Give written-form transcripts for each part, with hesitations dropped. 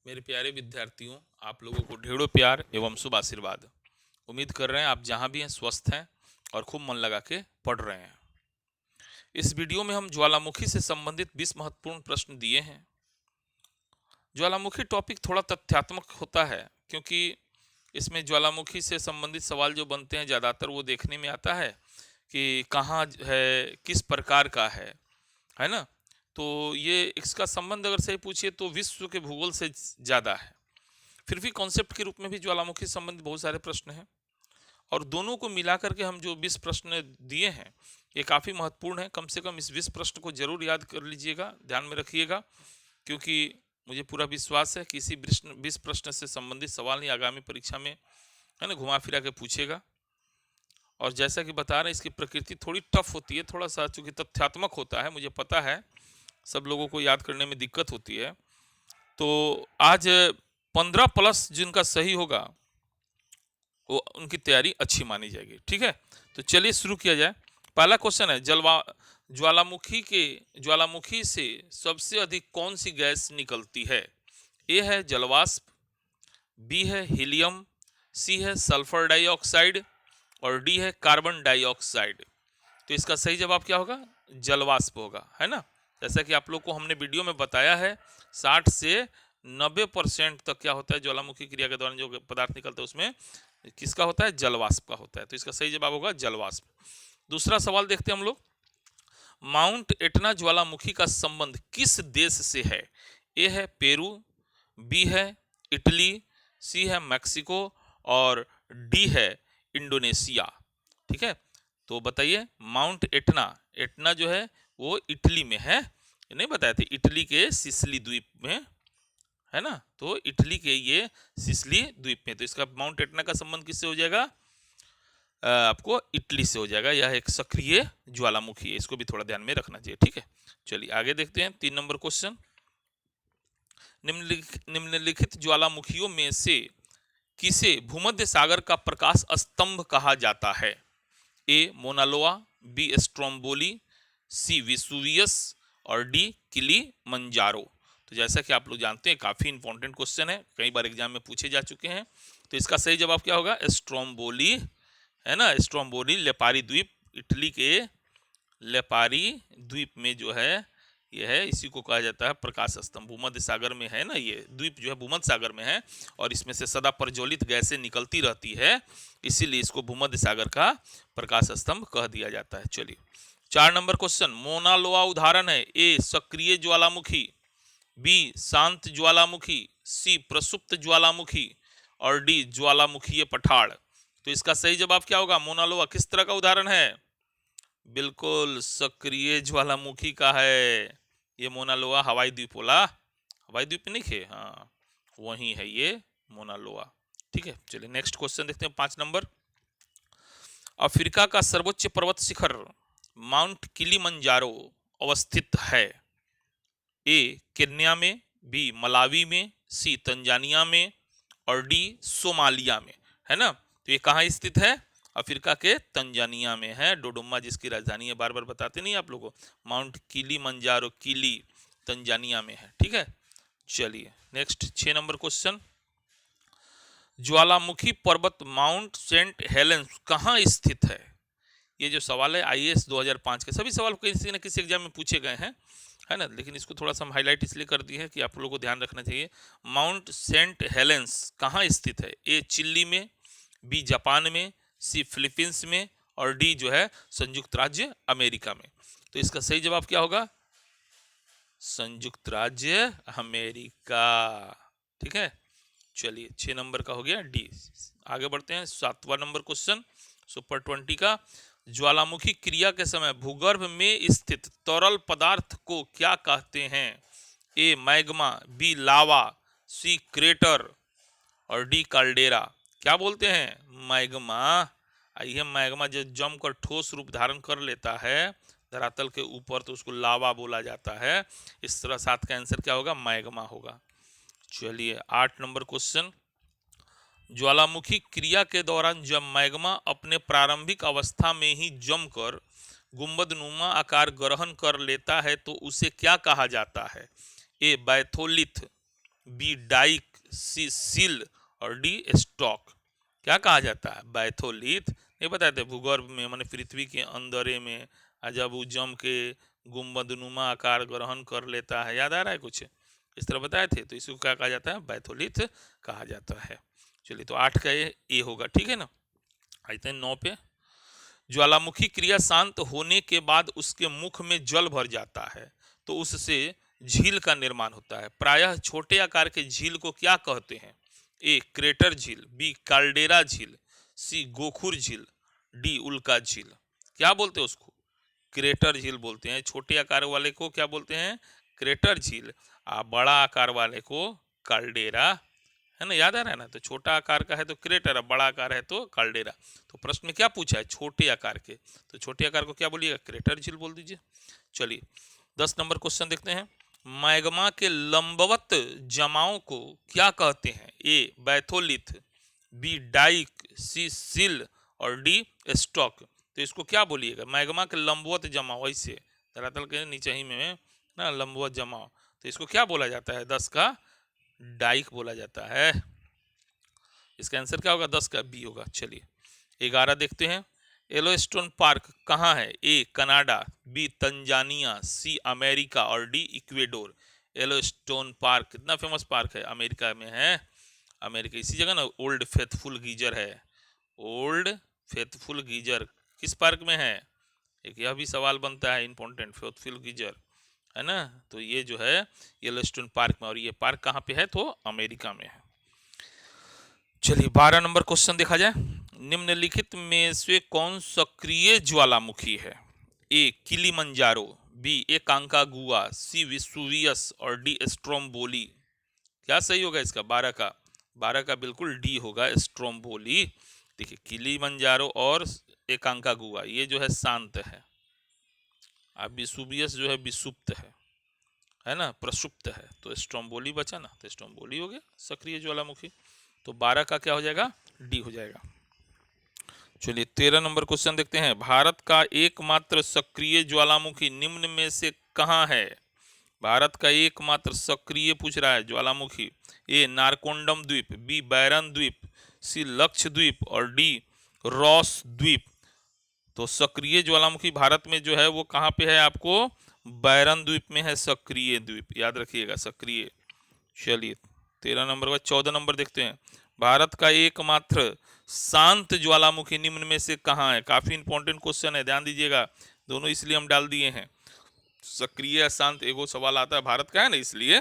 मेरे प्यारे विद्यार्थियों, आप लोगों को ढेरों प्यार एवं शुभ आशीर्वाद। उम्मीद कर रहे हैं आप जहां भी हैं स्वस्थ हैं और खूब मन लगा के पढ़ रहे हैं। इस वीडियो में हम ज्वालामुखी से संबंधित 20 महत्वपूर्ण प्रश्न दिए हैं। ज्वालामुखी टॉपिक थोड़ा तथ्यात्मक होता है, क्योंकि इसमें ज्वालामुखी से संबंधित सवाल जो बनते हैं ज़्यादातर वो देखने में आता है कि कहाँ है, किस प्रकार का है ना। तो ये इसका संबंध अगर सही पूछिए तो विश्व के भूगोल से ज़्यादा है। फिर भी कॉन्सेप्ट के रूप में भी ज्वालामुखी से संबंधित बहुत सारे प्रश्न हैं, और दोनों को मिला करके हम जो 20 प्रश्न दिए हैं ये काफ़ी महत्वपूर्ण है। कम से कम इस 20 प्रश्न को जरूर याद कर लीजिएगा, ध्यान में रखिएगा, क्योंकि मुझे पूरा विश्वास है कि इसी 20 प्रश्न से संबंधित सवाल ही आगामी परीक्षा में है ना घुमा फिरा के पूछेगा। और जैसा कि बता रहे हैं, इसकी प्रकृति थोड़ी टफ होती है, थोड़ा सा चूंकि तथ्यात्मक होता है, मुझे पता है सब लोगों को याद करने में दिक्कत होती है। तो आज 15 प्लस जिनका सही होगा वो उनकी तैयारी अच्छी मानी जाएगी। ठीक है, तो चलिए शुरू किया जाए। पहला क्वेश्चन है, ज्वालामुखी से सबसे अधिक कौन सी गैस निकलती है? ए है जलवाष्प, बी है हीलियम, सी है सल्फर डाइऑक्साइड और डी है कार्बन डाइऑक्साइड। तो इसका सही जवाब क्या होगा? जलवाष्प होगा, है ना। जैसा कि आप लोग को हमने वीडियो में बताया है, 60 से 90% तक क्या होता है ज्वालामुखी क्रिया के दौरान जो पदार्थ निकलता है उसमें किसका होता है? जलवाष्प का होता है। तो इसका सही जवाब होगा जलवाष्प। दूसरा सवाल देखते हैं हम लोग। माउंट एटना ज्वालामुखी का संबंध किस देश से है? ए है पेरू, बी है इटली, सी है मैक्सिको और डी है इंडोनेशिया। ठीक है, तो बताइए माउंट एटना, एटना जो है वो इटली में है, ये नहीं बताए थे, इटली के सिसिली द्वीप में, है ना। तो इटली के ये सिसिली द्वीप में, तो इसका माउंट एटना का संबंध किससे हो जाएगा? आपको इटली से हो जाएगा। यह एक सक्रिय ज्वालामुखी है, इसको भी थोड़ा ध्यान में रखना चाहिए। ठीक है, चलिए आगे देखते हैं। 3 नंबर क्वेश्चन, निम्नलिखित ज्वालामुखियों में से किसे भूमध्य सागर का प्रकाश स्तंभ कहा जाता है? ए मोनालोआ, बी स्ट्रोम्बोली, सी विसुवियस और डी किलीमंजारो। तो जैसा कि आप लोग जानते हैं काफी इंपॉर्टेंट क्वेश्चन है, कई बार एग्जाम में पूछे जा चुके हैं। तो इसका सही जवाब क्या होगा? स्ट्रोम्बोली, है ना। स्ट्रोम्बोली लेपारी द्वीप, इटली के लेपारी द्वीप में जो है यह है, इसी को कहा जाता है प्रकाश स्तंभ। भूमध्य सागर में है ना, ये द्वीप जो है भूमध्य सागर में है और इसमें से सदा प्रज्वलित गैसें निकलती रहती है, इसीलिए इसको भूमध्य सागर का प्रकाश स्तंभ कह दिया जाता है। चलिए 4 नंबर क्वेश्चन, मोना लोआ उदाहरण है? ए सक्रिय ज्वालामुखी, बी शांत ज्वालामुखी, सी प्रसुप्त ज्वालामुखी और डी ज्वालामुखीय पठार। तो इसका सही जवाब क्या होगा? मोना लोआ किस तरह का उदाहरण है? बिल्कुल सक्रिय ज्वालामुखी का है। ये मोना लोआ हवाई द्वीप बोला, हवाई द्वीप नहीं खे, हाँ वही है ये मोना लोआ। ठीक है, चलिए नेक्स्ट क्वेश्चन देखते हैं। 5 नंबर, अफ्रीका का सर्वोच्च पर्वत शिखर माउंट किलीमंजारो अवस्थित है? ए केन्या में, बी मलावी में, सी तंजानिया में और डी सोमालिया में, है ना। तो ये कहाँ स्थित है? अफ्रीका के तंजानिया में है, डोडुमा जिसकी राजधानी है, बार बार बताते नहीं आप लोगों को। माउंट किलीमंजारो, किली तंजानिया में है। ठीक है, चलिए नेक्स्ट 6 नंबर क्वेश्चन, ज्वालामुखी पर्वत माउंट सेंट हेलेंस कहाँ स्थित है? ये जो सवाल है आईएएस 2005 के, सभी सवाल किसी न किसी एग्जाम में पूछे गए हैं, है ना, लेकिन इसको थोड़ा सा हम हाईलाइट इसलिए कर दी है कि आप लोगों को ध्यान रखना चाहिए। माउंट सेंट हेलेंस कहाँ स्थित है? ए चिली में, बी जापान में, सी फिलीपींस में और डी जो है संयुक्त राज्य अमेरिका में। तो इसका सही जवाब क्या होगा? संयुक्त राज्य अमेरिका। ठीक है, चलिए 6 नंबर का हो गया डी। आगे बढ़ते हैं 7वां नंबर क्वेश्चन सुपर 20 का, ज्वालामुखी क्रिया के समय भूगर्भ में स्थित तरल पदार्थ को क्या कहते हैं? ए मैग्मा, बी लावा, सी क्रेटर और डी कैल्डेरा। क्या बोलते हैं? मैग्मा। यह मैग्मा जब जमकर ठोस रूप धारण कर लेता है धरातल के ऊपर तो उसको लावा बोला जाता है। इस तरह 7 का आंसर क्या होगा? मैग्मा होगा। चलिए 8 नंबर क्वेश्चन, ज्वालामुखी क्रिया के दौरान जब मैग्मा अपने प्रारंभिक अवस्था में ही जमकर गुंबदनुमा आकार ग्रहण कर लेता है तो उसे क्या कहा जाता है? ए बैथोलिथ, बी डाइक, सी सील और डी स्टॉक। क्या कहा जाता है? बैथोलिथ। नहीं बताते भूगर्भ में माने पृथ्वी के अंदरे में जब वो जम के गुंबदनुमा आकार ग्रहण कर लेता है, याद आ रहा है कुछ इस तरह बताए थे, तो इसको क्या कहा जाता है? बैथोलिथ कहा जाता है। चलिए तो 8 का ये होगा, ठीक है ना। आते हैं 9 पे। ज्वालामुखी क्रिया शांत होने के बाद उसके मुख में जल भर जाता है तो उससे झील का निर्माण होता है। प्रायः छोटे आकार के झील को क्या कहते हैं? ए क्रेटर झील, बी काल्डेरा झील, सी गोखुर झील, डी उल्का झील। क्या बोलते हैं उसको? क्रेटर झील बोलते हैं। छोटे आकार वाले को क्या बोलते हैं? क्रेटर झील। बड़ा आकार वाले को काल्डेरा, है ना, याद आ रहा है ना। तो छोटा आकार का है तो क्रेटर, अब बड़ा आकार है तो काल्डेरा। तो प्रश्न में क्या पूछा है? छोटे आकार के, तो छोटे आकार को क्या बोलिएगा? क्रेटर झील बोल दीजिए। चलिए 10 नंबर क्वेश्चन देखते हैं। मैग्मा के लंबवत जमाव को क्या कहते हैं? ए बैथोलिथ, बी डाइक, सी सिल और डी स्टॉक। तो इसको क्या बोलिएगा? मैग्मा के लंबवत जमाव, ऐसे धरातल के नीचे ही में ना लंबवत जमाव, तो इसको क्या बोला जाता है? 10 का डाइक बोला जाता है। इसका आंसर क्या होगा? 10 का बी होगा। चलिए 11 देखते हैं। येलोस्टोन पार्क कहाँ है? A Canada, B Tanzania, C America और डी इक्वेडोर। येलोस्टोन पार्क कितना फेमस पार्क है? अमेरिका में है। अमेरिका इसी जगह ना ओल्ड फेथफुल गीजर है। ओल्ड फेथफुल गीजर किस पार्क में है? एक यह भी सवाल बनता है इंपॉर्टेंट, फेथफुल गीजर, है ना। तो ये जो है येलोस्टोन पार्क में, और ये पार्क कहाँ पे है? तो अमेरिका में है। चलिए 12 नंबर क्वेश्चन देखा जाए। निम्नलिखित में से कौन सक्रिय ज्वालामुखी है? ए किलिमंजारो, बी एकांकागुआ, सी विसुवियस और डी स्ट्रोम्बोली। क्या सही होगा इसका? 12 का बिल्कुल डी होगा, स्ट्रोम्बोली। देखिए किलिमंजारो और एकांकागुआ ये जो है शांत है, अब विसुवियस जो है विसुप्त है ना, प्रसुप्त है। तो स्ट्रोम्बोली बचा ना, तो स्ट्रोम्बोली हो गया सक्रिय ज्वालामुखी। तो 12 का क्या हो जाएगा? डी हो जाएगा। चलिए 13 नंबर क्वेश्चन देखते हैं। भारत का एकमात्र सक्रिय ज्वालामुखी निम्न में से कहाँ है? भारत का एकमात्र सक्रिय पूछ रहा है ज्वालामुखी। ए नारकोंडम द्वीप, बी बैरन द्वीप, सी लक्षद्वीप और डी रॉस द्वीप। तो सक्रिय ज्वालामुखी भारत में जो है वो कहाँ पे है? आपको बैरन द्वीप में है सक्रिय द्वीप, याद रखिएगा सक्रिय। चलिए 13 नंबर का 14 नंबर देखते हैं। भारत का एकमात्र शांत ज्वालामुखी निम्न में से कहाँ है? काफी इंपॉर्टेंट क्वेश्चन है, ध्यान दीजिएगा। दोनों इसलिए हम डाल दिए हैं, सक्रिय या शांत एगो सवाल आता है भारत का है ना, इसलिए।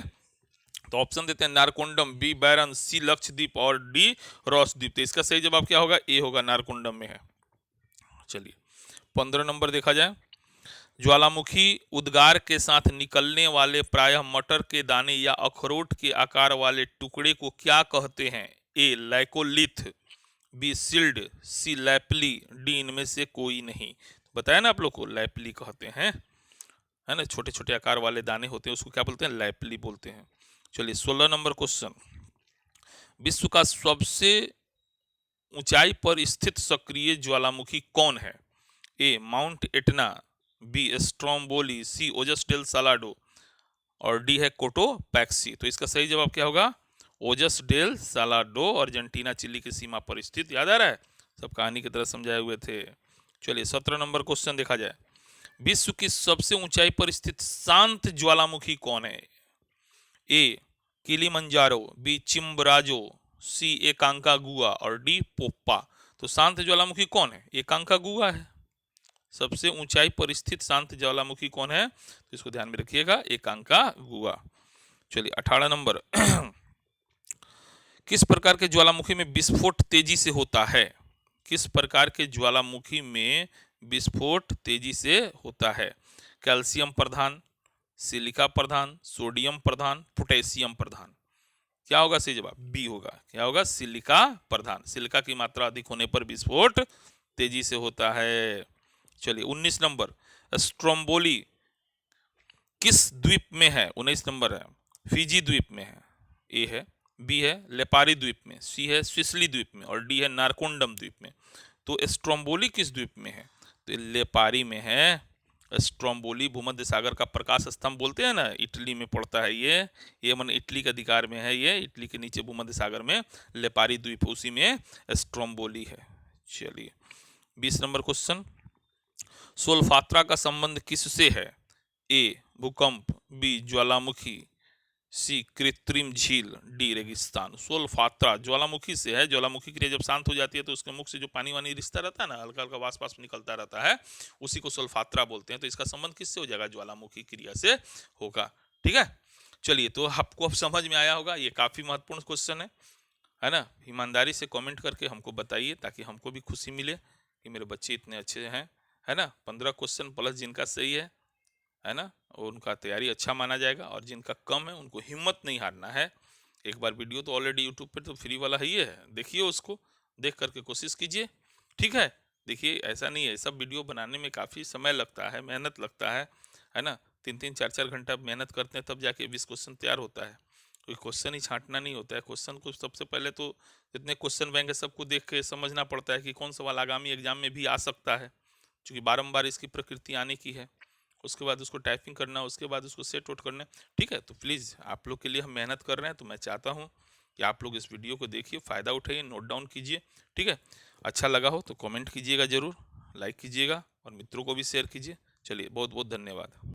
तो ऑप्शन देते हैं नारकोंडम, बी बैरन, सी लक्षद्वीप और डी रॉस द्वीप। तो इसका सही जवाब क्या होगा? ए होगा, नारकोंडम में है। चलिए 15 नंबर देखा जाए। ज्वालामुखी उद्गार के साथ निकलने वाले प्रायः मटर के दाने या अखरोट के आकार वाले टुकड़े को क्या कहते हैं? ए लैकोलिथ, बी सिल्ड, सी लैपली, डी इनमें से कोई नहीं। बताया ना आप लोग को, लैपली कहते हैं, है ना। छोटे छोटे आकार वाले दाने होते हैं उसको क्या बोलते हैं? लैपली बोलते हैं। चलिए 16 नंबर क्वेश्चन। विश्व का सबसे ऊंचाई पर स्थित सक्रिय ज्वालामुखी कौन है? ए माउंट एटना, बी स्ट्रोम्बोली, सी ओजस डेल सालाडो और डी है कोटोपैक्सी। तो इसका सही जवाब क्या होगा? ओजस डेल सालाडो, अर्जेंटीना चिली की सीमा पर स्थित। याद आ रहा है? सब कहानी की तरह समझाए हुए थे। चलिए 17 नंबर क्वेश्चन देखा जाए। विश्व की सबसे ऊंचाई पर स्थित शांत ज्वालामुखी कौन है? ए किलिमंजारो, बी चिम्बराजो, सी एकांकागुआ और डी पोप्पा। तो शांत ज्वालामुखी कौन है? एकांकागुआ है। सबसे ऊंचाई पर स्थित शांत ज्वालामुखी कौन है? तो इसको ध्यान में रखिएगा, एकांकागुआ। चलिए 18 नंबर। किस प्रकार के ज्वालामुखी में विस्फोट तेजी से होता है? किस प्रकार के ज्वालामुखी में विस्फोट तेजी से होता है? कैल्शियम प्रधान, सिलिका प्रधान, सोडियम प्रधान, पोटेशियम प्रधान। क्या होगा सही जवाब? बी होगा। क्या होगा? सिलिका प्रधान। सिलिका की मात्रा अधिक होने पर विस्फोट तेजी से होता है। चलिए 19 नंबर। स्ट्रोम्बोली किस द्वीप में है? 19 नंबर है, फिजी द्वीप में है। ए है, बी है लेपारी द्वीप में, सी है सिसिली द्वीप में और डी है नारकोंडम द्वीप में। तो स्ट्रोम्बोली किस द्वीप में है? तो लेपारी में है। स्ट्रोम्बोली भूमध्य सागर का प्रकाश स्तंभ बोलते हैं ना, इटली में पड़ता है ये मन इटली के अधिकार में है, ये इटली के नीचे भूमध्य सागर में लेपारी द्वीप, उसी में स्ट्रोम्बोली है। चलिए 20 नंबर क्वेश्चन, सोलफात्रा का संबंध किससे है? ए भूकंप, बी ज्वालामुखी, सी कृत्रिम झील, डी रेगिस्तान। सोलफात्रा ज्वालामुखी से है, ज्वालामुखी क्रिया जब शांत हो जाती है तो उसके मुख से जो पानी वानी रिश्ता रहता है ना, हल्का हल्का वास पास निकलता रहता है, उसी को सोलफात्रा बोलते हैं। तो इसका संबंध किससे हो जाएगा? ज्वालामुखी क्रिया से होगा। ठीक है, चलिए तो आपको अब समझ में आया होगा, ये काफी महत्वपूर्ण क्वेश्चन है ना। ईमानदारी से कमेंट करके हमको बताइए ताकि हमको भी खुशी मिले कि मेरे बच्चे इतने अच्छे हैं, है ना। 15 क्वेश्चन प्लस जिनका सही है ना, और उनका तैयारी अच्छा माना जाएगा, और जिनका कम है उनको हिम्मत नहीं हारना है। एक बार वीडियो तो ऑलरेडी यूट्यूब पे तो फ्री वाला ही है, देखिए उसको, देख करके कोशिश कीजिए। ठीक है, देखिए ऐसा नहीं है, सब वीडियो बनाने में काफ़ी समय लगता है, मेहनत लगता है ना। 3-3 4-4 घंटा मेहनत करते हैं तब जाके 20 क्वेश्चन तैयार होता है। कोई क्वेश्चन ही छांटना नहीं होता है, क्वेश्चन को सबसे पहले तो जितने क्वेश्चन बैंक है सबको देख के समझना पड़ता है कि कौन सवाल आगामी एग्जाम में भी आ सकता है, क्योंकि बारंबार इसकी प्रकृति आने की है। उसके बाद उसको टाइपिंग करना, उसके बाद उसको सेट आउट करना। ठीक है, तो प्लीज़ आप लोग के लिए हम मेहनत कर रहे हैं, तो मैं चाहता हूँ कि आप लोग इस वीडियो को देखिए, फ़ायदा उठाइए, नोट डाउन कीजिए। ठीक है, अच्छा लगा हो तो कमेंट कीजिएगा ज़रूर, लाइक कीजिएगा और मित्रों को भी शेयर कीजिए। चलिए बहुत बहुत धन्यवाद।